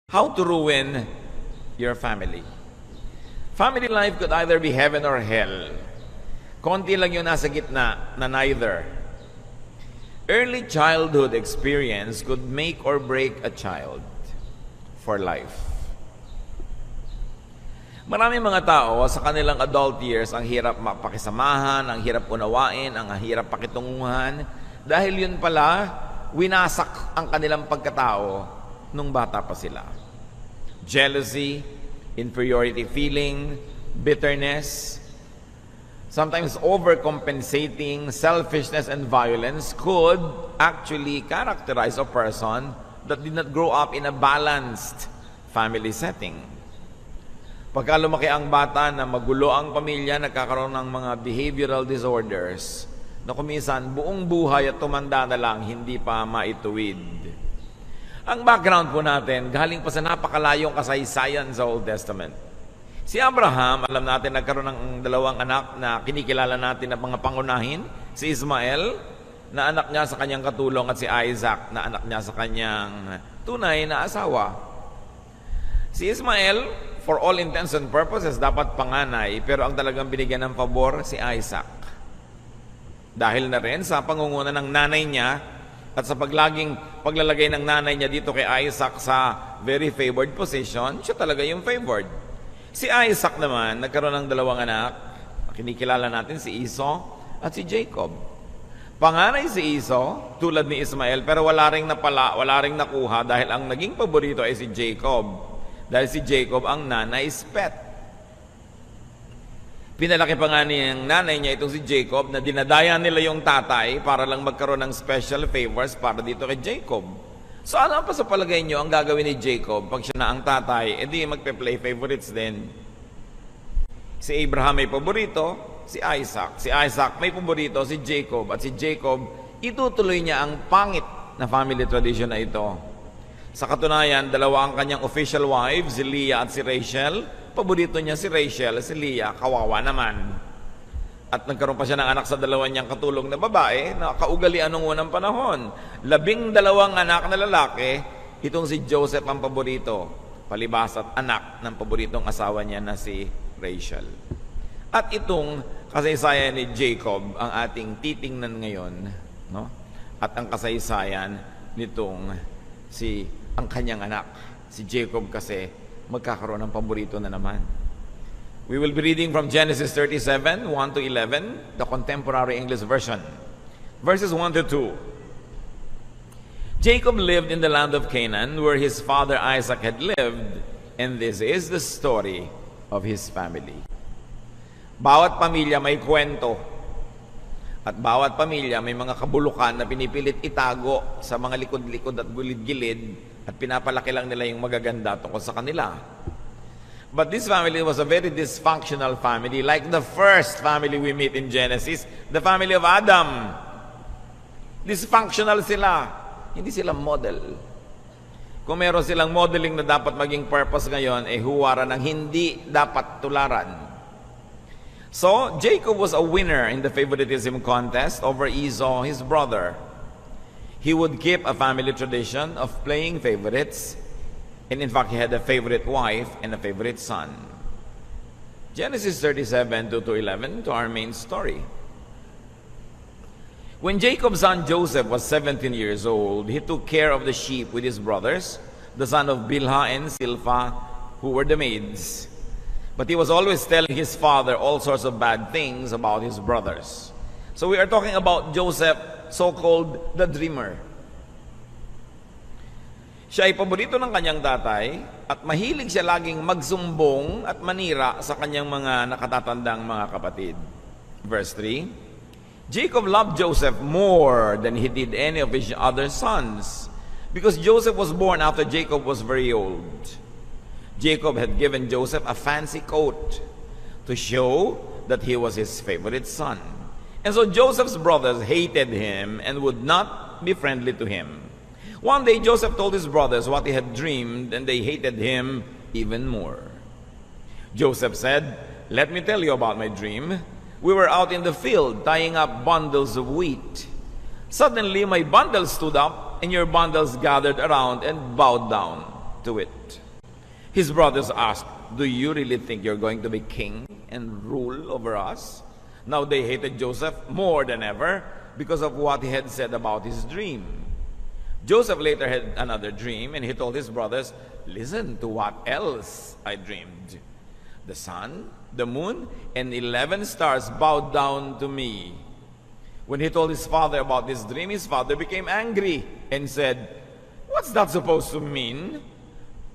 How to ruin your family. Family life could either be heaven or hell. Konti lang yung nasa gitna na neither. Early childhood experience could make or break a child for life. Maraming mga tao sa kanilang adult years ang hirap mapakisamahan, ang hirap unawain, ang hirap pakitunguhan. Dahil yun pala, winasak ang kanilang pagkatao nung bata pa sila. Jealousy, inferiority feeling, bitterness, sometimes overcompensating, selfishness, and violence could actually characterize a person that did not grow up in a balanced family setting. Pagka lumaki ang bata na magulo ang pamilya, nagkakaroon ng mga behavioral disorders na kuminsan buong buhay at tumanda na lang, hindi pa maituwid. Ang background po natin, galing pa sa napakalayong kasaysayan sa Old Testament. Si Abraham, alam natin, nagkaroon ng dalawang anak na kinikilala natin na mga pangunahin. Si Ismael, na anak niya sa kanyang katulong, at si Isaac, na anak niya sa kanyang tunay na asawa. Si Ismael, for all intents and purposes, dapat panganay, pero ang talagang binigyan ng pabor, si Isaac. Dahil na rin sa pangunguna ng nanay niya, at sa paglalagay ng nanay niya dito kay Isaac sa very favored position, siya talaga yung favored. Si Isaac naman, nagkaroon ng dalawang anak. Kinikilala natin si Esau at si Jacob. Panganay si Esau, tulad ni Ismael, pero wala ring nakuha dahil ang naging paborito ay si Jacob. Dahil si Jacob ang nanay's pet. Pinalaki pa nga niyang nanay niya itong si Jacob na dinadaya nila yung tatay para lang magkaroon ng special favors para dito kay Jacob. So ano pa sa palagay niyo ang gagawin ni Jacob pag siya na ang tatay? Edi magpe-play favorites din. Si Abraham may paborito, si Isaac. Si Isaac may paborito, si Jacob. At si Jacob, itutuloy niya ang pangit na family tradition na ito. Sa katunayan, dalawa ang kanyang official wives, si Leah at si Rachel. Paborito niya si Rachel, si Leah, kawawa naman. At nagkaroon pa siya ng anak sa dalawa niyang katulong na babae na kaugalian ng unang panahon. 12 anak na lalaki, itong si Joseph ang paborito. Palibas at anak ng paboritong asawa niya na si Rachel. At itong kasaysayan ni Jacob ang ating titingnan ngayon, no? At ang kasaysayan nitong ang kanyang anak, si Jacob kasi magkakaroon ng paborito na naman. We will be reading from Genesis 37, 1 to 11, the contemporary English version. Verses 1 to 2. Jacob lived in the land of Canaan, where his father Isaac had lived, and this is the story of his family. Bawat pamilya may kwento, at bawat pamilya may mga kabulukan na pinipilit itago sa mga likod-likod at gilid-gilid, at pinapalaki lang nila yung magaganda tungkol sa kanila. But this family was a very dysfunctional family, like the first family we meet in Genesis, the family of Adam. Dysfunctional sila. Hindi sila model. Kung meron silang modeling na dapat maging purpose ngayon, huwara ng hindi dapat tularan. So, Jacob was a winner in the favoritism contest over Esau, his brother. He would keep a family tradition of playing favorites, and in fact, he had a favorite wife and a favorite son. Genesis 37, 2 to 11, to our main story. When Jacob's son Joseph was 17 years old, he took care of the sheep with his brothers, the son of Bilhah and Silpha, who were the maids. But he was always telling his father all sorts of bad things about his brothers. So we are talking about Joseph, so-called the dreamer. Siya ay paborito ng kanyang tatay at mahilig siya laging magsumbong at manira sa kanyang mga nakatatandang mga kapatid. Verse 3, Jacob loved Joseph more than he did any of his other sons, because Joseph was born after Jacob was very old. Jacob had given Joseph a fancy coat to show that he was his favorite son. And so Joseph's brothers hated him and would not be friendly to him. One day Joseph told his brothers what he had dreamed, and they hated him even more. Joseph said, "Let me tell you about my dream. We were out in the field tying up bundles of wheat. Suddenly my bundle stood up, and your bundles gathered around and bowed down. to it. His brothers asked, "Do you really think you're going to be king and rule over us?" Now they hated Joseph more than ever because of what he had said about his dream. Joseph later had another dream, and he told his brothers, "Listen to what else I dreamed. The sun, the moon, and 11 stars bowed down to me." When he told his father about this dream, his father became angry and said, "What's that supposed to mean?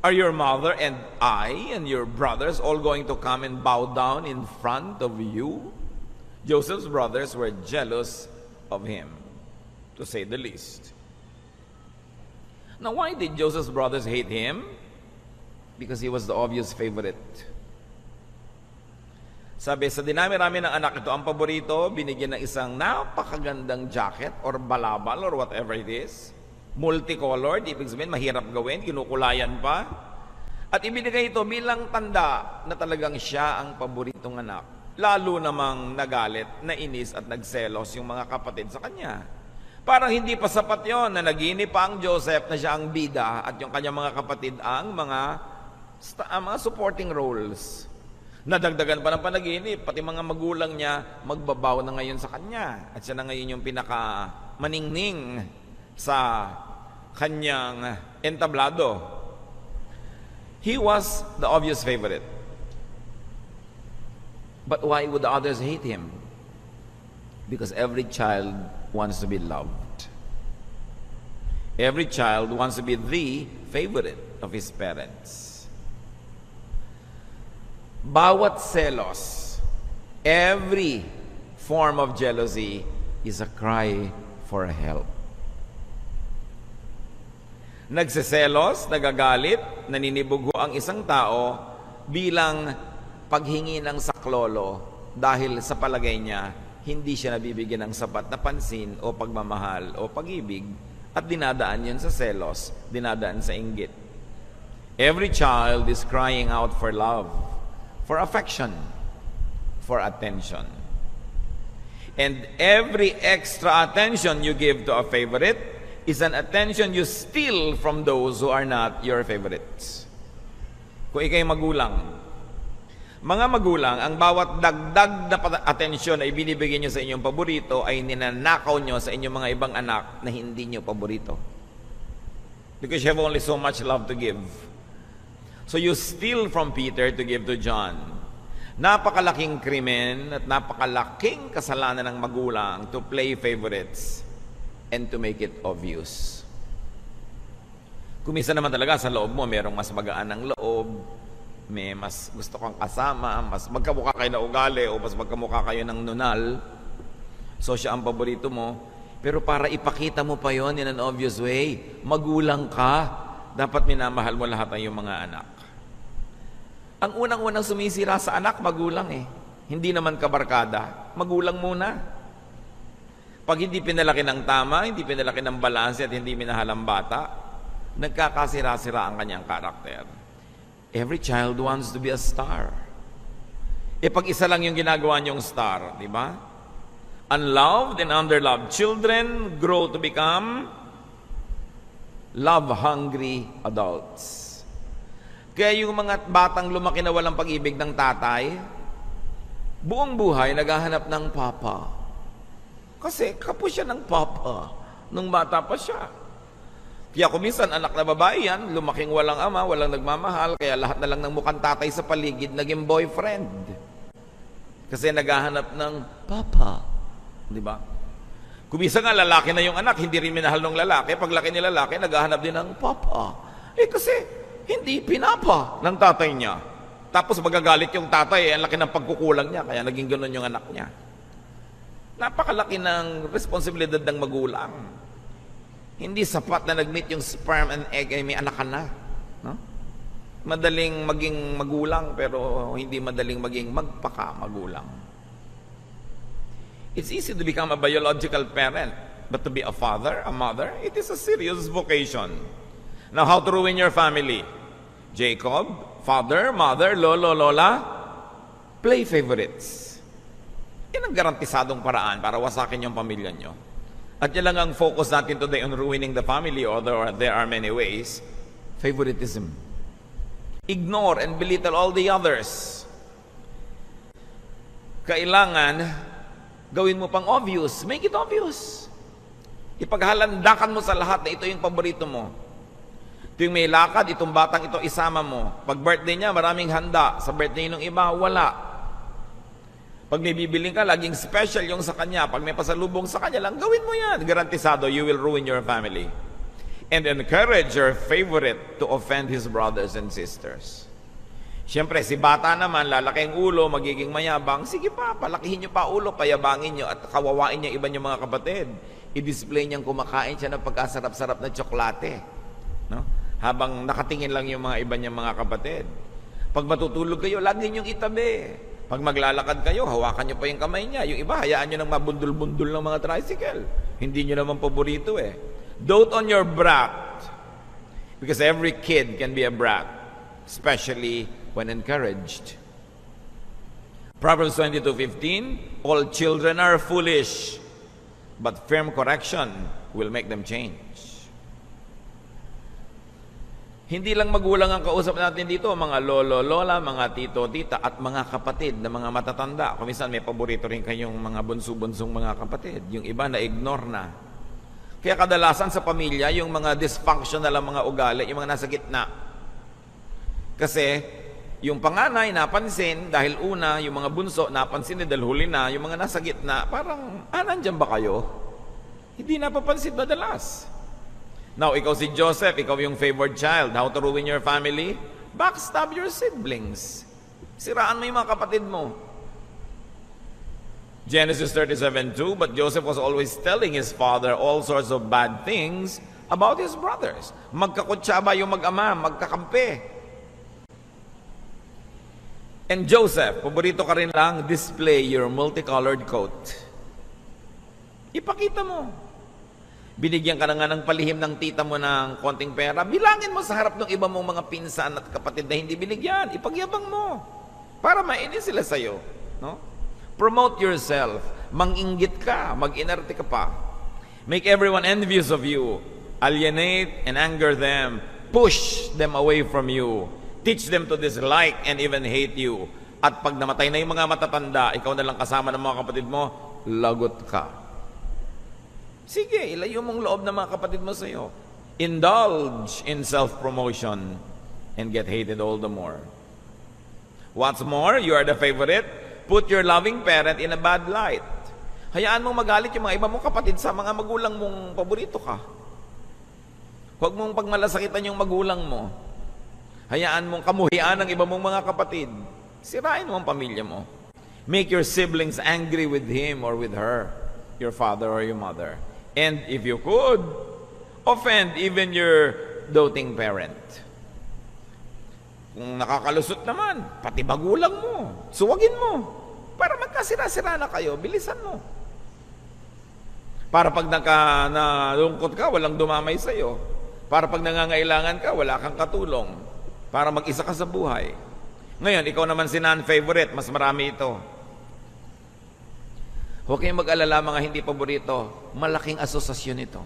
Are your mother and I and your brothers all going to come and bow down in front of you?" Joseph's brothers were jealous of him, to say the least. Now, why did Joseph's brothers hate him? Because he was the obvious favorite. Sabi, sa dinami-rami ng anak ito, ang paborito, binigyan ng isang napakagandang jacket or balabal or whatever it is. Multicolored, ibig sabihin, mahirap gawin, kinukulayan pa. At ibinigay ito bilang tanda na talagang siya ang paboritong anak. Lalo namang nagalit, nainis at nagselos yung mga kapatid sa kanya. Parang hindi pa sapat yon na naginip pa ang Joseph na siya ang bida at yung kanyang mga kapatid ang mga supporting roles. Nadagdagan pa ng panaginip, pati mga magulang niya magbabaw na ngayon sa kanya. At siya na ngayon yung pinaka-maningning sa kanyang entablado. He was the obvious favorite. But why would the others hate him? Because every child wants to be loved. Every child wants to be the favorite of his parents. Bawat selos, every form of jealousy is a cry for help. Nagseselos, nagagalit, naninibugo ang isang tao bilang paghingi ng saklolo dahil sa palagay niya hindi siya nabibigyan ng sapat na pansin o pagmamahal o pag-ibig at dinadaan yun sa selos, dinadaan sa inggit. Every child is crying out for love, for affection, for attention. And every extra attention you give to a favorite is an attention you steal from those who are not your favorites. Kung ikay magulang, mga magulang, ang bawat dagdag na atensyon na ibinibigay nyo sa inyong paborito ay ninanakaw nyo sa inyong mga ibang anak na hindi nyo paborito. Because you have only so much love to give. So you steal from Peter to give to John. Napakalaking krimen at napakalaking kasalanan ng magulang to play favorites and to make it obvious. Kung minsan naman talaga sa loob mo, merong mas magaan ng loob, may mas gusto kang kasama, mas magkamukha kayo na ugali o mas magkamukha kayo ng nunal, so siya ang paborito mo. Pero para ipakita mo pa yon in an obvious way, magulang ka, dapat minamahal mo lahat ng iyong mga anak. Ang unang-unang sumisira sa anak, magulang eh. Hindi naman kabarkada, magulang muna. Pag hindi pinalaki ng tama, hindi pinalaki ng balanse at hindi minahal ang bata, nagkakasira-sira ang kanyang karakter. Every child wants to be a star. Pag isa lang yung ginagawa niyong star, di ba? Unloved and underloved children grow to become love-hungry adults. Kaya yung mga batang lumaki na walang pag-ibig ng tatay, buong buhay naghahanap ng papa. Kasi kapo siya ng papa nung bata pa siya. Kaya kung minsan anak na babae yan, lumaking walang ama, walang nagmamahal, kaya lahat na lang ng mukhang tatay sa paligid naging boyfriend. Kasi naghahanap ng papa. Di ba? Kung minsan nga lalaki na yung anak, hindi rin minahal ng lalaki. Pag laki ni lalaki, naghahanap din ng papa. Kasi hindi pinapa ng tatay niya. Tapos magagalit yung tatay, ang laki ng pagkukulang niya, kaya naging ganun yung anak niya. Napakalaki ng responsibilidad ng magulang. Hindi sapat na nag-meet yung sperm and egg ay may anak ka na. No? Madaling maging magulang pero hindi madaling maging magpaka-magulang. It's easy to become a biological parent, but to be a father, a mother, it is a serious vocation. Now, how to ruin your family? Jacob, father, mother, lolo, lola, play favorites. Yan ang garantisadong paraan para wasakin yung pamilya nyo. At yan lang ang focus natin today on ruining the family, although there are many ways. Favoritism. Ignore and belittle all the others. Kailangan gawin mo pang obvious. Make it obvious. Ipaghalandakan mo sa lahat na ito yung paborito mo. Ito yung may lakad, itong batang ito isama mo. Pag birthday niya, maraming handa. Sa birthday ng iba, wala. Pag may bibiling ka, laging special yung sa kanya. Pag may pasalubong sa kanya lang, gawin mo yan. Garantisado, you will ruin your family. And encourage your favorite to offend his brothers and sisters. Siyempre, si bata naman, lalaki ang ulo, magiging mayabang. Sige pa, palakihin niyo pa ulo, payabangin niyo at kawawain niya iba niyong mga kapatid. I-display niyang kumakain siya ng pagkasarap-sarap na tsokolate. No? Habang nakatingin lang yung mga iba niyang mga kapatid. Pag matutulog kayo, lagi niyong itabi. Pag maglalakad kayo, hawakan niyo pa yung kamay niya. Yung iba, hayaan niyo nang mabundol-bundol ng mga tricycle. Hindi niyo naman paborito eh. Dote on your brat. Because every kid can be a brat. Especially when encouraged. Proverbs 22:15, all children are foolish, but firm correction will make them change. Hindi lang magulang ang kausap natin dito, mga lolo, lola, mga tito, tita, at mga kapatid na mga matatanda. Kung minsan may paborito rin kayong mga bunso-bunsong mga kapatid. Yung iba na-ignore na. Kaya kadalasan sa pamilya, yung mga dysfunctional ang mga ugali, yung mga nasa gitna. Kasi yung panganay napansin dahil una, yung mga bunso napansin dahil huli na, yung mga nasa gitna, parang, nandyan ba kayo? Hindi napapansin madalas. Now, ikaw si Joseph, ikaw yung favored child. How to ruin your family? Backstab your siblings. Siraan mo yung mga kapatid mo. Genesis 37:2, but Joseph was always telling his father all sorts of bad things about his brothers. Magkakutsaba yung mag-ama, magkakampi. And Joseph, paborito ka rin lang, display your multicolored coat. Ipakita mo. Binigyan ka na nga ng palihim ng tita mo ng konting pera, bilangin mo sa harap ng iba mong mga pinsan at kapatid na hindi binigyan. Ipagyabang mo. Para mainis sila sa'yo. No? Promote yourself. Manginggit ka. Mag-inarte ka pa. Make everyone envious of you. Alienate and anger them. Push them away from you. Teach them to dislike and even hate you. At pag namatay na yung mga matatanda, ikaw na lang kasama ng mga kapatid mo, lagot ka. Sige, ilayo mong loob ng mga kapatid mo sa iyo. Indulge in self-promotion and get hated all the more. What's more, you are the favorite. Put your loving parent in a bad light. Hayaan mong magalit yung mga iba mong kapatid sa mga magulang mong paborito ka. Huwag mong pagmalasakitan yung magulang mo. Hayaan mong kamuhian ng iba mong mga kapatid. Sirain mo ang pamilya mo. Make your siblings angry with him or with her, your father or your mother. And if you could, offend even your doting parent. Kung nakakalusot naman, pati magulang mo, suwagin mo. Para magkasira-sira na kayo, bilisan mo. Para pag nalungkot ka, walang dumamay sa'yo. Para pag nangangailangan ka, wala kang katulong. Para mag-isa ka sa buhay. Ngayon, ikaw naman si non-favorite, mas marami ito. Huwag kayong mag-alala mga hindi paborito. Malaking asosasyon ito.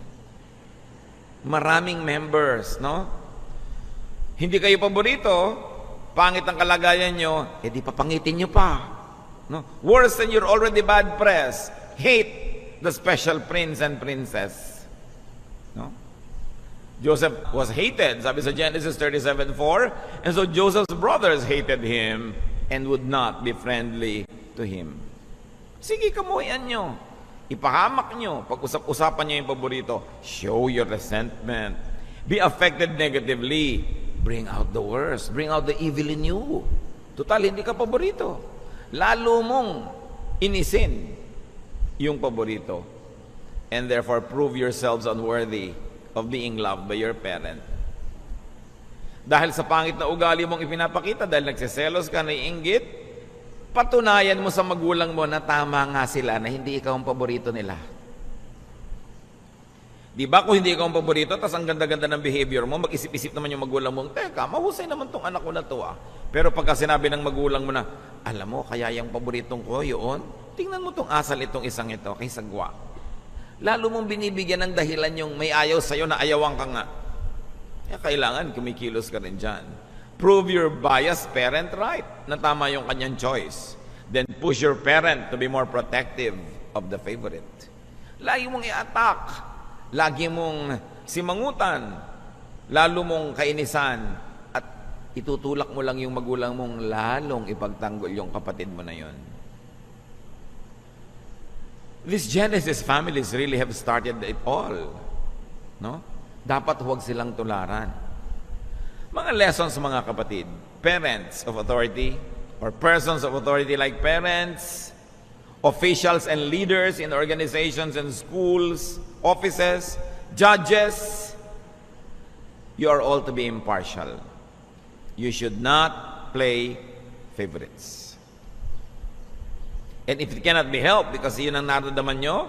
Maraming members, no? Hindi kayo paborito, pangit ang kalagayan nyo, di papangitin nyo pa. No? Worse than your already bad press. Hate the special prince and princess. No? Joseph was hated, sabi sa Genesis 37:4, and so Joseph's brothers hated him and would not be friendly to him. Sige, kamuhian nyo. Ipahamak nyo. Pag-usap-usapan nyo yung paborito. Show your resentment. Be affected negatively. Bring out the worst. Bring out the evil in you. Total, hindi ka paborito. Lalo mong inisin yung paborito. And therefore, prove yourselves unworthy of being loved by your parent. Dahil sa pangit na ugali mong ipinapakita, dahil nagsiselos ka, naiinggit, patunayan mo sa magulang mo na tama nga sila, na hindi ikaw ang paborito nila. Di ba kung hindi ikaw ang paborito, tas ang ganda-ganda ng behavior mo, mag-isip-isip naman yung magulang mo, teka, mahusay naman tong anak ko na to ah. Pero pagka sinabi ng magulang mo na, alam mo, kaya yung paboritong ko, yun, tingnan mo tong asal itong isang ito, kay sagwa. Lalo mong binibigyan ng dahilan yung may ayaw sa'yo na ayawan ka nga. Kaya kailangan kumikilos ka rin dyan. Prove your biased parent right na tama yung kanyang choice. Then push your parent to be more protective of the favorite. Lagi mong i-attack. Lagi mong simangutan. Lalo mong kainisan. At itutulak mo lang yung magulang mong lalong ipagtanggol yung kapatid mo na yon. These Genesis families really have started it all. No? Dapat huwag silang tularan. Mga lessons, mga kapatid. Parents of authority or persons of authority like parents, officials and leaders in organizations and schools, offices, judges, you are all to be impartial. You should not play favorites. And if it cannot be helped, because yun ang nararamdaman nyo,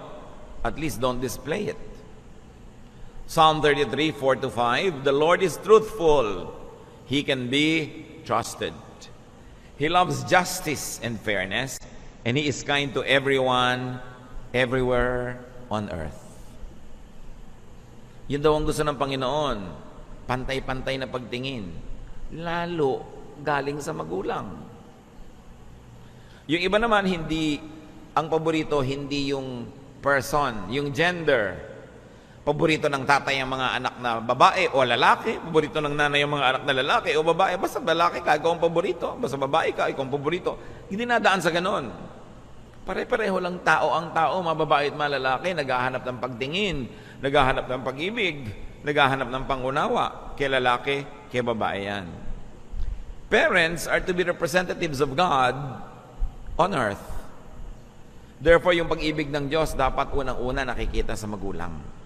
at least don't display it. Psalm 33, 4-5, the Lord is truthful. He can be trusted. He loves justice and fairness, and He is kind to everyone, everywhere on earth. Yun daw ang gusto ng Panginoon. Pantay-pantay na pagtingin. Lalo galing sa magulang. Yung iba naman, hindi, ang paborito, hindi yung person, yung gender. Paborito ng tatay ang mga anak na babae o lalaki. Paborito ng nanay ang mga anak na lalaki o babae. Basta lalaki ka, ikaw ang paborito. Basta babae ka, ikaw ang paborito. Hindi nadaan sa ganon. Pare-pareho lang tao ang tao, mga babae at mga lalaki, naghahanap ng pagtingin, naghahanap ng pag-ibig, naghahanap ng pangunawa. Kay lalaki, kay babae yan. Parents are to be representatives of God on earth. Therefore, yung pag-ibig ng Diyos dapat unang-una nakikita sa magulang.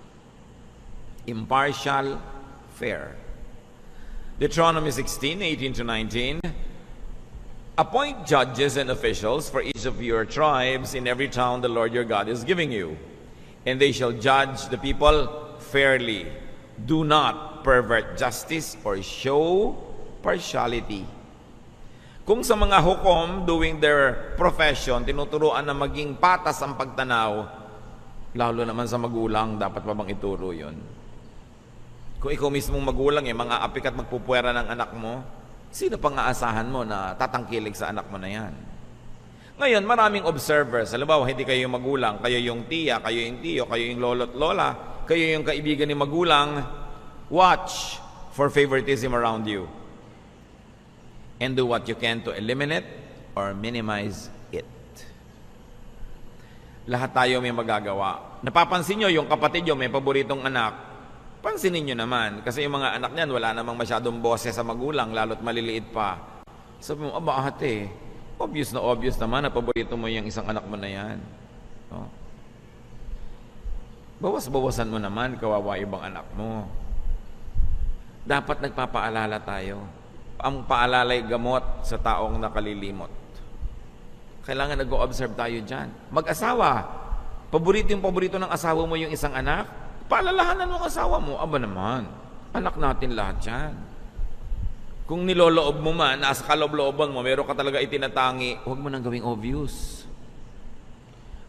Impartial, fair. Deuteronomy 16, 18-19. Appoint judges and officials for each of your tribes in every town the Lord your God is giving you, and they shall judge the people fairly. Do not pervert justice or show partiality. Kung sa mga hukom doing their profession, tinuturuan na maging patas ang pagtanaw, lalo naman sa magulang, dapat pa bang ituro yun? Kung ikaw mismong magulang, mga apik at magpupuwera ng anak mo, sino pang aasahan mo na tatangkilig sa anak mo na yan? Ngayon, maraming observers. Halimbawa, hindi kayo yung magulang, kayo yung tiya, kayo yung tiyo, kayo yung lolo't lola, kayo yung kaibigan ni magulang. Watch for favoritism around you. And do what you can to eliminate or minimize it. Lahat tayo may magagawa. Napapansin nyo, yung kapatid nyo may paboritong anak, pansinin nyo naman. Kasi yung mga anak niyan, wala namang masyadong boses sa magulang, lalo't maliliit pa. Sabi mo, aba ate, obvious naman na paborito mo yung isang anak mo na yan. No? Bawas-bawasan mo naman, kawawa ibang anak mo. Dapat nagpapaalala tayo. Ang paalalay gamot sa taong nakalilimot. Kailangan nag-o-observe tayo dyan. Mag-asawa. Paborito ng asawa mo yung isang anak. Paalalahanan mo ang asawa mo. Aba naman, anak natin lahat yan. Kung niloloob mo man, nasa kaloob-looban mo, meron ka talaga itinatangi, huwag mo nang gawing obvious.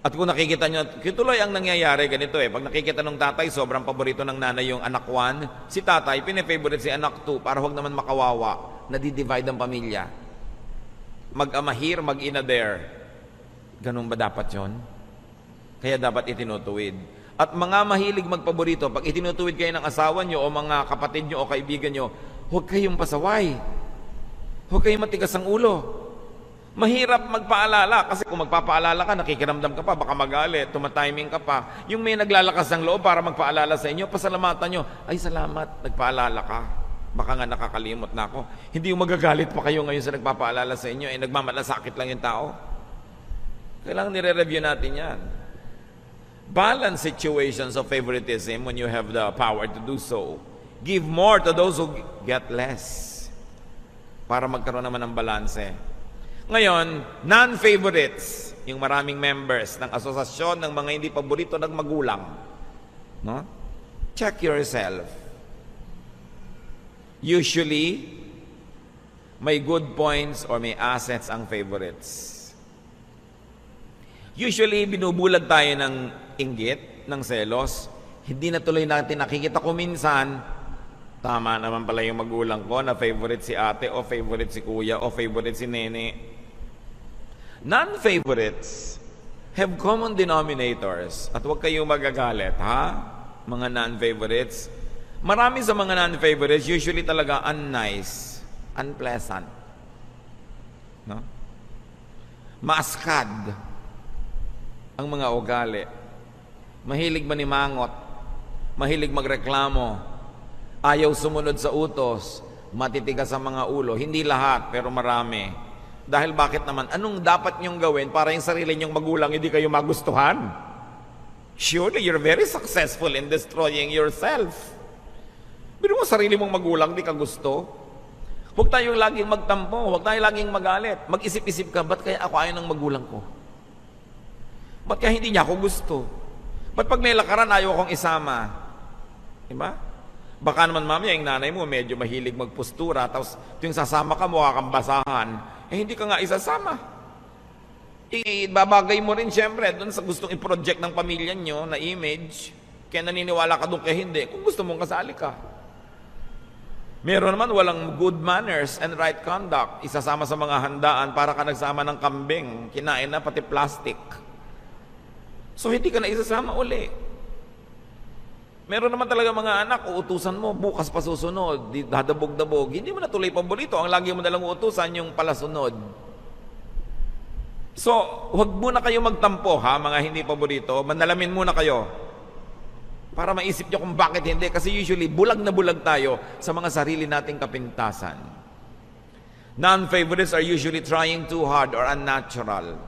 At kung nakikita nyo, kituloy ang nangyayari ganito pag nakikita ng tatay, sobrang paborito ng nanay yung anak 1, si tatay, pine-favorite si anak 2, para huwag naman makawawa, nadidivide ang pamilya. Mag-ama here, mag-ina there. Ganun ba dapat yon? Kaya dapat itinutuwid. At mga mahilig magpaborito, pag itinutuwid kayo ng asawa nyo o mga kapatid nyo o kaibigan nyo, huwag kayong pasaway. Huwag kayong matigas ang ulo. Mahirap magpaalala kasi kung magpapaalala ka, nakikiramdam ka pa, baka magalit, tumatiming ka pa. Yung may naglalakas ng loob para magpaalala sa inyo, pasalamatan nyo, ay salamat, nagpaalala ka. Baka nga nakakalimot na ako. Hindi yung magagalit pa kayo ngayon sa nagpapaalala sa inyo, nagmamalasakit lang yung tao. Kailangan nire-review natin yan. Balance situations of favoritism when you have the power to do so. Give more to those who get less. Para magkaroon naman ng balanse. Ngayon, non-favorites, yung maraming members ng asosasyon ng mga hindi paborito ng magulang. No? Check yourself. Usually, may good points or may assets ang favorites. Usually, binubulag tayo ng inggit, ng selos. Hindi na tuloy natin nakikita ko minsan, Tama naman pala yung magulang ko na favorite si ate o favorite si kuya o favorite si nene. Non-favorites have common denominators. At huwag kayong magagalit, ha? Mga non-favorites. Marami sa mga non-favorites, usually talaga unnice, unpleasant. No? Maaskad ang mga ugali. Mahilig manimangot. Mahilig magreklamo. Ayaw sumunod sa utos, matitigas ang mga ulo. Hindi lahat, pero marami. Dahil bakit naman? Anong dapat niyong gawin para yung sarili niyong magulang hindi kayo magustuhan? Surely, you're very successful in destroying yourself. Pero mo sarili mong magulang, di ka gusto. Huwag tayong laging magtampo, huwag tayong laging magalit. Mag-isip-isip ka, ba't kaya ako ayaw ng magulang ko? Ba't kaya hindi niya ako gusto? Ba't pag may lakaran, ayaw akong isama? Diba? Baka naman mamaya yung nanay mo medyo mahilig magpostura, tapos yung sasama ka mukha kang basahan, hindi ka nga isasama. Ibabagay mo rin siyempre doon sa gustong i-project ng pamilya nyo na image, kaya naniniwala ka doon kaya hindi, kung gusto mong kasali ka. Meron naman walang good manners and right conduct, isasama sa mga handaan para ka nagsama ng kambing, kinain na pati plastic. So hindi ka na isasama uli. Meron naman talaga mga anak, uutusan mo, bukas pa susunod, dadabog-dabog. Hindi mo na tuloy paborito. Ang lagi mo nalang uutusan, yung palasunod. So, huwag muna kayo magtampo, ha, mga hindi paborito. Manalamin muna kayo. Para maisip nyo kung bakit hindi. Kasi usually, bulag na bulag tayo sa mga sarili nating kapintasan. Non-favorites are usually trying too hard or unnatural.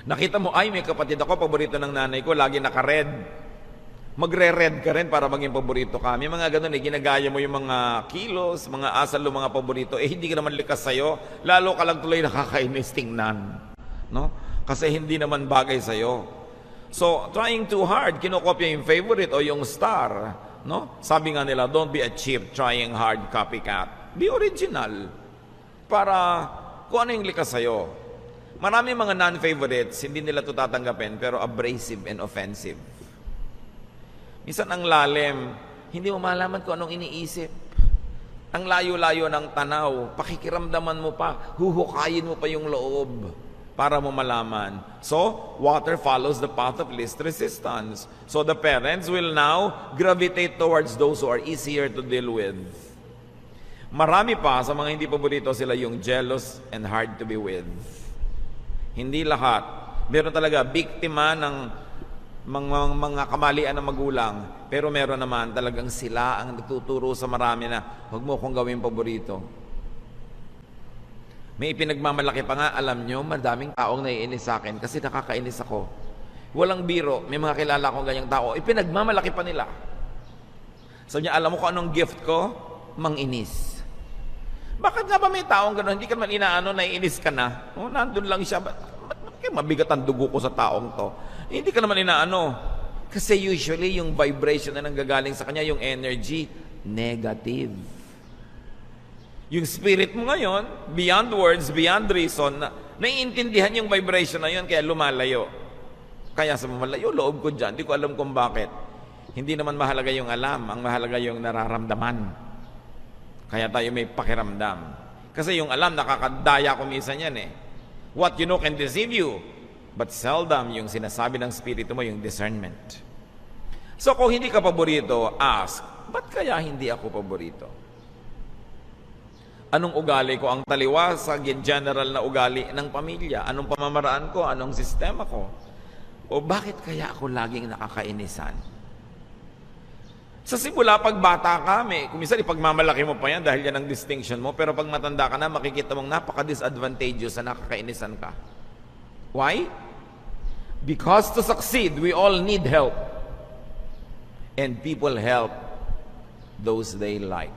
Nakita mo, ay, may kapatid ako, paborito ng nanay ko, lagi naka-red. Magre-red ka rin para maging paborito ka. May mga ganun ginagaya mo yung mga kilos, mga asal, yung mga paborito, hindi ka naman likas sa'yo, lalo ka lang tuloy nakakainis tingnan. No? Kasi hindi naman bagay sa'yo. So, trying too hard, kinokopya yung favorite o yung star. No? Sabi nga nila, don't be a cheap, trying hard copycat. Be original. Para kung ano yung likas sa'yo. Marami mga non-favorites, hindi nila ito tatanggapin, pero abrasive and offensive. Minsan ang lalim, hindi mo malaman kung anong iniisip. Ang layo-layo ng tanaw, pakikiramdaman mo pa, huhukayin mo pa yung loob para mo malaman. So, water follows the path of least resistance. So the parents will now gravitate towards those who are easier to deal with. Marami pa sa mga hindi paborito sila yung jealous and hard to be with. Hindi lahat. Meron talaga biktima ng mga kamalian ng magulang, pero meron naman talagang sila ang nagtuturo sa marami na huwag mo kong gawin paborito. May ipinagmamalaki pa nga, alam nyo, madaming taong naiinis sa akin kasi nakakainis ako. Walang biro, may mga kilala akong ganyang tao, ipinagmamalaki pa nila. Sabi niya, alam mo kung anong gift ko? Manginis. Bakit nga ba may taong gano'n? Hindi ka naman inaano, naiinis ka na. O, nandun lang siya. Ba't mabigat ang dugo ko sa taong to? Hindi ka naman inaano. Kasi usually, yung vibration na nanggagaling sa kanya, yung energy, negative. Yung spirit mo ngayon, beyond words, beyond reason, naiintindihan yung vibration na yun, kaya lumalayo. Kaya sa malayo, loob ko dyan, di ko alam kung bakit. Hindi naman mahalaga yung alam, ang mahalaga yung nararamdaman. Kaya tayo may pakiramdam. Kasi yung alam, nakakadaya ko minsan yan eh. What you know can deceive you. But seldom yung sinasabi ng spirito mo, yung discernment. So kung hindi ka paborito, ask, ba't kaya hindi ako paborito? Anong ugali ko ang taliwas sa general na ugali ng pamilya? Anong pamamaraan ko? Anong sistema ko? O bakit kaya ako laging nakakainisan? Sa simula, pag bata ka, kung minsan ipagmamalaki mo pa yan dahil yan ang distinction mo, pero pag matanda ka na, makikita mong napaka-disadvantageous na nakakainisan ka. Why? Because to succeed, we all need help. And people help those they like.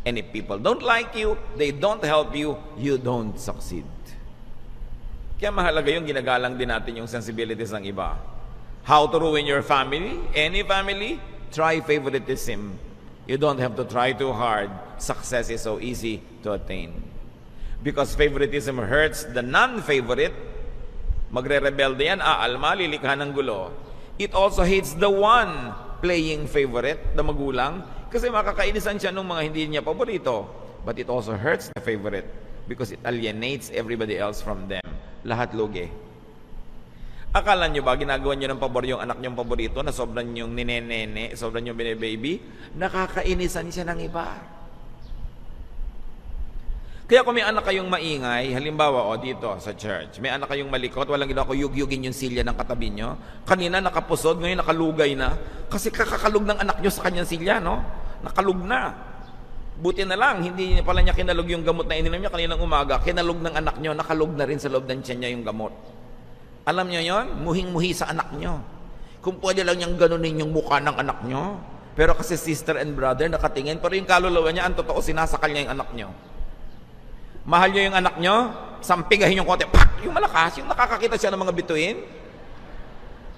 And if people don't like you, they don't help you, you don't succeed. Kaya mahalaga yung ginagalang din natin yung sensibilities ng iba. How to ruin your family? Any family? Try favoritism. You don't have to try too hard. Success is so easy to attain. Because favoritism hurts the non-favorite. Magre-rebelde yan, aalma, lilikha ng gulo. It also hates the one playing favorite, the magulang, kasi makakainisan siya ng mga hindi niya paborito. But it also hurts the favorite because it alienates everybody else from them. Lahat lugi. Akala nyo ba, ginagawa nyo ng pabor yung anak nyong paborito na sobrang yung ninenene, sobrang yung bine-baby? Nakakainisan siya ng iba. Kaya kung may anak kayong maingay, halimbawa, dito sa church, may anak kayong malikot, walang ginawa ko yugyugin yung silya ng katabi nyo. Kanina nakapusod, ngayon nakalugay na. Kasi kakakalug ng anak nyo sa kanyang silya, no? Nakalug na. Buti na lang, hindi pala niya kinalug yung gamot na ininom niya kaninang umaga. Kinalug ng anak nyo, nakalug na rin sa loob ng tiyan niya yung gamot. Alam nyo yon? Muhing-muhi sa anak nyo. Kung pwede lang niyang ganunin yung mukha ng anak nyo. Pero kasi sister and brother, nakatingin, pero yung kaluluwa niya, ang totoo, sinasakal niya yung anak nyo. Mahal nyo yung anak nyo, sampigahin yung konti, pak! Yung malakas, yung nakakakita siya ng mga bituin.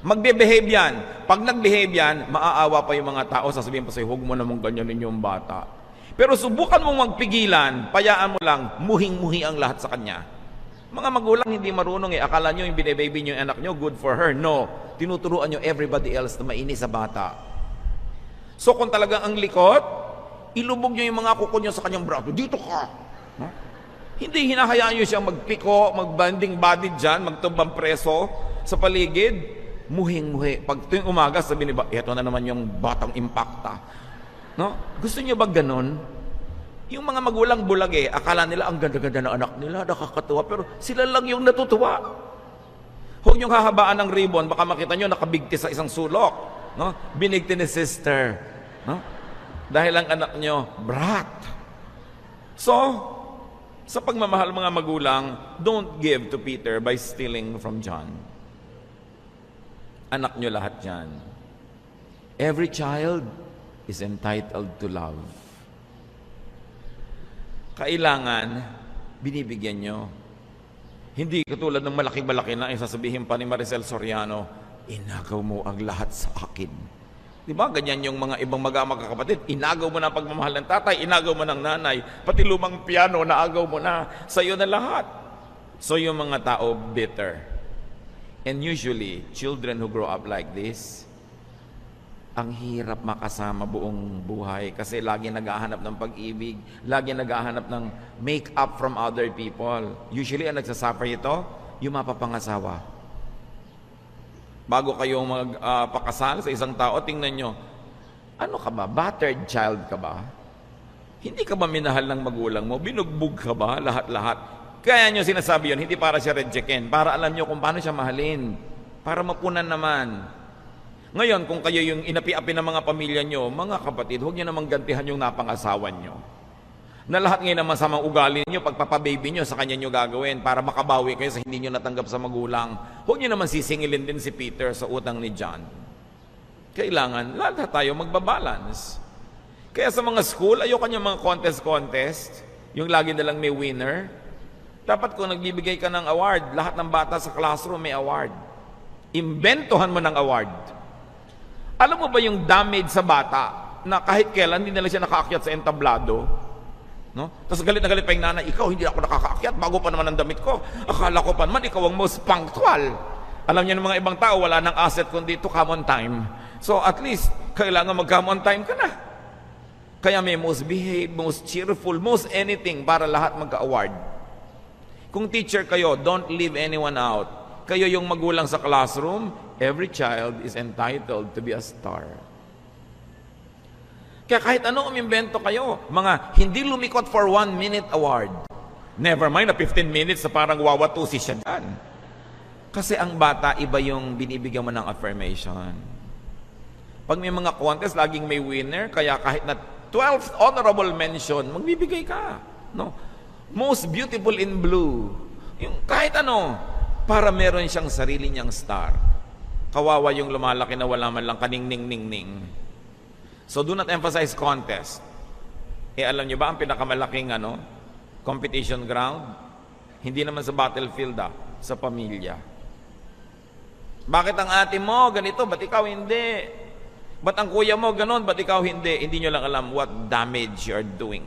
Magbe-behave yan. Pag nag-behave yan, maaawa pa yung mga tao, sasabihin pa sa'yo, huwag mo namang ganyanin yung bata. Pero subukan mong magpigilan, payaan mo lang, muhing-muhi ang lahat sa kanya. Mga magulang hindi marunong akala nyo yung bine-baby nyo yung anak nyo, good for her. No, tinuturuan nyo everybody else na mainis sa bata. So kung talagang ang likot, ilubog nyo yung mga kuko nyo sa kanyang braso, dito ka! Huh? Hindi hinahayaan nyo siyang magpiko, magbanding body dyan, magtumbang preso sa paligid. Muhing-muhi. Pag tuwing umaga, sabi ni eto na naman yung batang impacta. No? Gusto nyo ba ganun? Yung mga magulang bulag akala nila ang ganda-ganda ng anak nila, nakakatuwa, pero sila lang yung natutuwa. Huwag nyo hahabaan ng ribbon, baka makita nyo nakabigti sa isang sulok. No? Binigti ni sister. No? Dahil ang anak nyo, brat. So, sa pagmamahal mga magulang, don't give to Peter by stealing from John. Anak nyo lahat yan. Every child is entitled to love. Kailangan, binibigyan nyo. Hindi katulad ng malaki-malaki na sasabihin pa ni Maricel Soriano, inagaw mo ang lahat sa akin. Diba? Ganyan yung mga ibang magkakapatid. Inagaw mo na ang pagmamahal ng tatay, inagaw mo ng nanay, pati lumang piano, naagaw mo na. Sa'yo na lahat. So yung mga tao, bitter. And usually, children who grow up like this, ang hirap makasama buong buhay kasi lagi naghahanap ng pag-ibig, lagi naghahanap ng make-up from other people. Usually, ang nagsasuffer ito, yung mapapangasawa. Bago kayo magpakasal sa isang tao, tingnan nyo, ano ka ba? Battered child ka ba? Hindi ka ba minahal ng magulang mo? Binugbog ka ba? Lahat-lahat. Kaya nyo sinasabi yun, hindi para siya rejectin, para alam nyo kung paano siya mahalin, para mapunan naman. Ngayon, kung kayo yung inapi-api ng mga pamilya nyo, mga kapatid, huwag nyo namang gantihan yung napangasawan nyo. Na lahat ngayon naman sa mga ugali nyo, pagpapababy nyo, sa kanya nyo gagawin para makabawi kayo sa hindi nyo natanggap sa magulang. Huwag nyo naman sisingilin din si Peter sa utang ni John. Kailangan, lahat tayo magbabalance. Kaya sa mga school, ayoko nyo mga contest, yung lagi nalang may winner. Dapat kung nagbibigay ka ng award, lahat ng bata sa classroom may award. Imbentohan mo ng award. Alam mo ba yung damage sa bata na kahit kailan hindi nila siya nakaakyat sa entablado? No? Tapos galit na galit pa yung nanay, ikaw hindi ako nakakaakyat, bago pa naman ang damit ko. Akala ko pa naman, ikaw ang most punctual. Alam niyo ng mga ibang tao, wala nang asset kundi to come on time. So at least, kailangan mag-come on time ka na. Kaya may most behave, most cheerful, most anything para lahat magka-award. Kung teacher kayo, don't leave anyone out. Kayo yung magulang sa classroom, every child is entitled to be a star. Kaya kahit ano umimbento kayo, mga hindi lumikot for 1 minute award. Never mind na 15 minutes na parang wawatusi siya dyan. Kasi ang bata, iba yung binibigyan mo ng affirmation. Pag may mga contest, laging may winner, kaya kahit na 12th honorable mention, magbibigay ka. No? Most beautiful in blue. Yung kahit ano, para meron siyang sarili niyang star. Kawawa yung lumalaki na wala man lang kaning-ning-ning-ning. So do not emphasize contest. Alam niyo ba ang pinakamalaking competition ground? Hindi naman sa battlefield, sa pamilya. Bakit ang ate mo ganito, ba't ikaw hindi? Ba't ang kuya mo ganon, ba't ikaw hindi? Hindi nyo lang alam what damage you're doing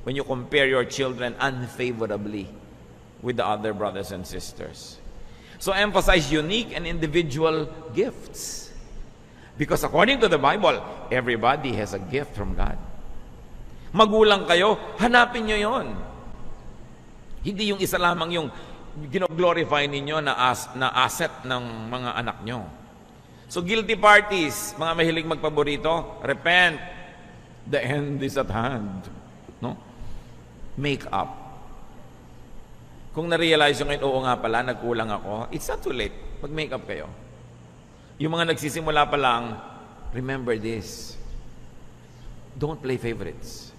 when you compare your children unfavorably with the other brothers and sisters. So emphasize unique and individual gifts. Because according to the Bible, everybody has a gift from God. Magulang kayo, hanapin nyo yon. Hindi yung isa lamang yung gino-glorify ninyo na asset ng mga anak nyo. So guilty parties, mga mahilig magpaborito, repent. The end is at hand. No? Make up. Kung na-realize nyo ngayon, oo nga pala, nagkulang ako, it's not too late. Mag-make up kayo. Yung mga nagsisimula pa lang, remember this. Don't play favorites.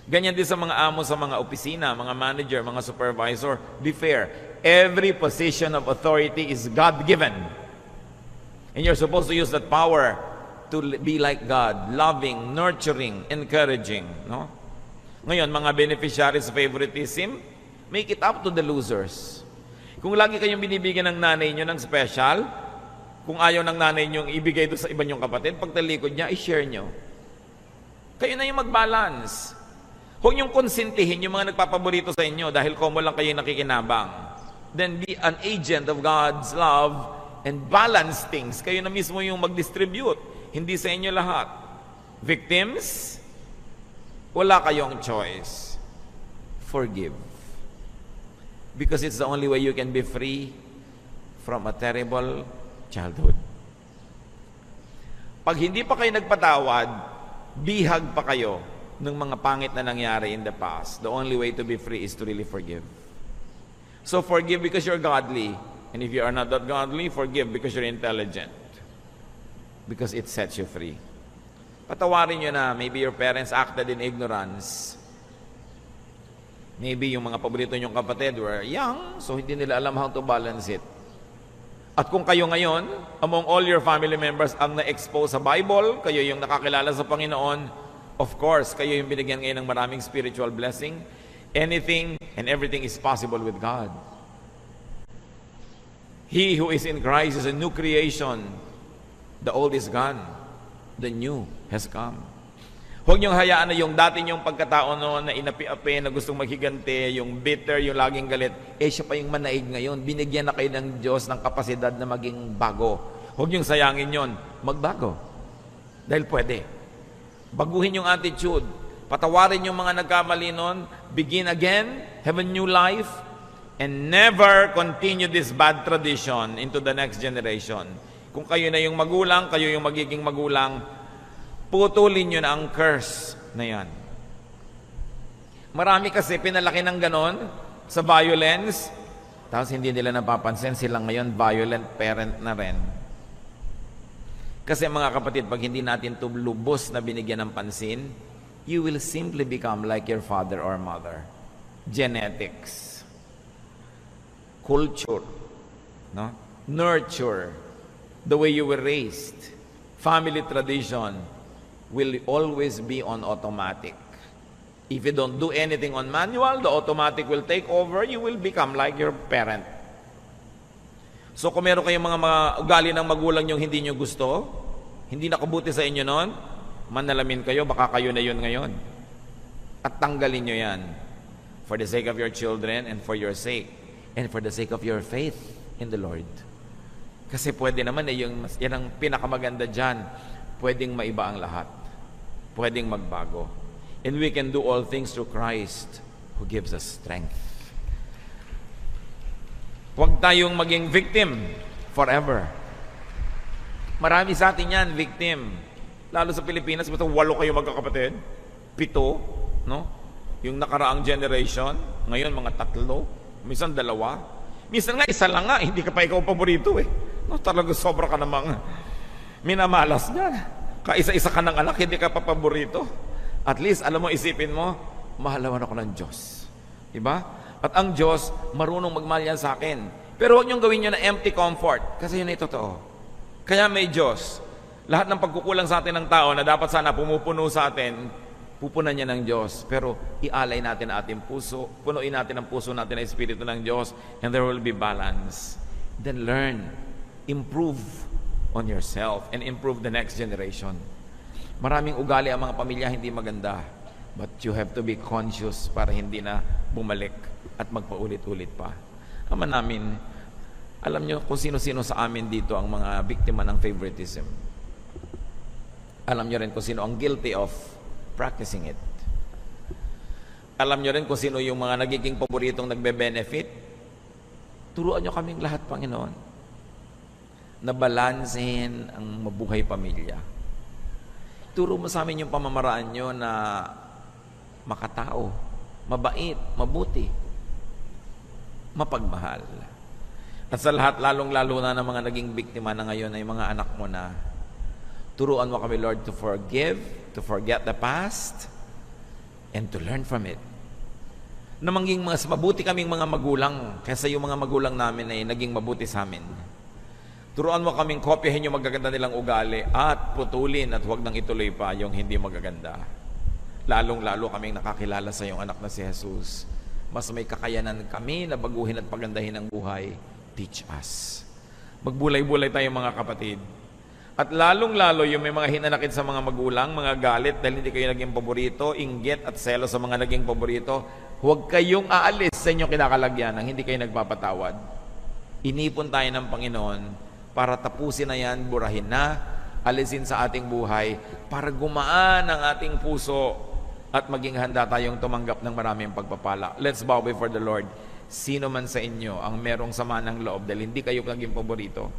Ganyan din sa mga amo sa mga opisina, mga manager, mga supervisor. Be fair. Every position of authority is God-given. And you're supposed to use that power to be like God, loving, nurturing, encouraging. No? Ngayon, mga beneficiaries of favoritism, make it up to the losers. Kung lagi kayong binibigyan ng nanay nyo ng special, kung ayaw ng nanay nyo ibigay doon sa iba nyong kapatid, pag talikod niya, i-share nyo. Kayo na yung mag-balance. Huwag niyong konsentihin yung mga nagpapaborito sa inyo dahil komo lang kayo nakikinabang. Then be an agent of God's love and balance things. Kayo na mismo yung mag-distribute. Hindi sa inyo lahat. Victims, wala kayong choice. Forgive. Because it's the only way you can be free from a terrible childhood. Pag hindi pa kayo nagpatawad, bihag pa kayo ng mga pangit na nangyari in the past. The only way to be free is to really forgive. So forgive because you're godly. And if you are not that godly, forgive because you're intelligent. Because it sets you free. Patawarin nyo na, maybe your parents acted in ignorance. Maybe yung mga paborito nyong kapatid were young, so hindi nila alam how to balance it. At kung kayo ngayon, among all your family members ang na-expose sa Bible, kayo yung nakakilala sa Panginoon, of course, kayo yung binigyan ngayon ng maraming spiritual blessing. Anything and everything is possible with God. He who is in Christ is a new creation. The old is gone. The new has come. Huwag niyong hayaan na yung dati niyong pagkatao noon na inapi-api, na gustong maghigante, yung bitter, yung laging galit, siya pa yung manaig ngayon. Binigyan na kayo ng Diyos ng kapasidad na maging bago. Huwag niyong sayangin yon. Magbago. Dahil pwede. Baguhin yung attitude. Patawarin yung mga nagkamali noon. Begin again. Have a new life. And never continue this bad tradition into the next generation. Kung kayo na yung magulang, kayo yung magiging magulang, putulin nyo na ang curse na yan. Marami kasi pinalaki ng ganon sa violence, tapos hindi nila napapansin sila ngayon violent parent na rin. Kasi mga kapatid, pag hindi natin ito lubos na binigyan ng pansin, you will simply become like your father or mother. Genetics, culture, no? Nurture, the way you were raised, family tradition, will always be on automatic. If you don't do anything on manual, the automatic will take over. You will become like your parent. So kung meron kayong mga ugali ng magulang yung hindi nyo gusto, hindi nakabuti sa inyo noon, manalamin kayo, baka kayo na yun ngayon. At tanggalin nyo yan. For the sake of your children and for your sake. And for the sake of your faith in the Lord. Kasi pwede naman yan ang pinakamaganda dyan. Pwedeng maiba ang lahat. Pwedeng magbago. And we can do all things through Christ who gives us strength. Huwag tayong maging victim forever. Marami sa atin yan, victim. Lalo sa Pilipinas, basta 8 kayo magkakapatid, 7, no? Yung nakaraang generation, ngayon mga 3, minsan 2. Minsan nga, 1 lang nga, hindi ka pa ikaw paborito eh. No, talaga sobra ka namang minamalas niyan. Kaisa-isa ka ng anak, hindi ka pa paborito. At least, alam mo, isipin mo, mahalawan ako ng Diyos. Diba? At ang Diyos, marunong magmahal yan sa akin. Pero huwag niyong gawin nyo na empty comfort. Kasi yun ay totoo. Kaya may Diyos. Lahat ng pagkukulang sa atin ng tao na dapat sana pumupuno sa atin, pupunan niya ng Diyos. Pero ialay natin ang ating puso, punuin natin ang puso natin ng Espiritu ng Diyos, and there will be balance. Then learn, improve on yourself and improve the next generation. Maraming ugali ang mga pamilya hindi maganda, but you have to be conscious para hindi na bumalik at magpaulit-ulit pa. Ama namin, alam nyo kung sino-sino sa amin dito ang mga biktima ng favoritism. Alam nyo rin kung sino ang guilty of practicing it. Alam nyo rin kung sino yung mga nagiging paboritong nagbe-benefit. Turuan nyo kaming lahat, Panginoon, na balansehin ang mabuhay pamilya. Turo mo sa amin yung pamamaraan nyo na makatao, mabait, mabuti, mapagmahal. At sa lahat, lalong-lalo na ng mga naging biktima na ngayon ay mga anak mo na, turuan mo kami, Lord, to forgive, to forget the past, and to learn from it. Na maging mas mabuti kaming mga magulang kaysa yung mga magulang namin ay naging mabuti sa amin. Turuan mo kaming kopyahin yung magaganda nilang ugali at putulin at huwag nang ituloy pa yung hindi magaganda. Lalong-lalo kaming nakakilala sa iyong anak na si Jesus. Mas may kakayanan kami na baguhin at pagandahin ang buhay. Teach us. Magbulay-bulay tayo mga kapatid. At lalong-lalo yung may mga hinanakit sa mga magulang, mga galit dahil hindi kayo naging paborito, inggit at selo sa mga naging paborito, huwag kayong aalis sa inyong kinakalagyan nang hindi kayo nagpapatawad. Inipon tayo ng Panginoon para tapusin na yan, burahin na, alisin sa ating buhay, para gumaan ang ating puso at maging handa tayong tumanggap ng maraming pagpapala. Let's bow before the Lord. Sino man sa inyo ang merong sama ng loob dahil hindi kayo naging paborito,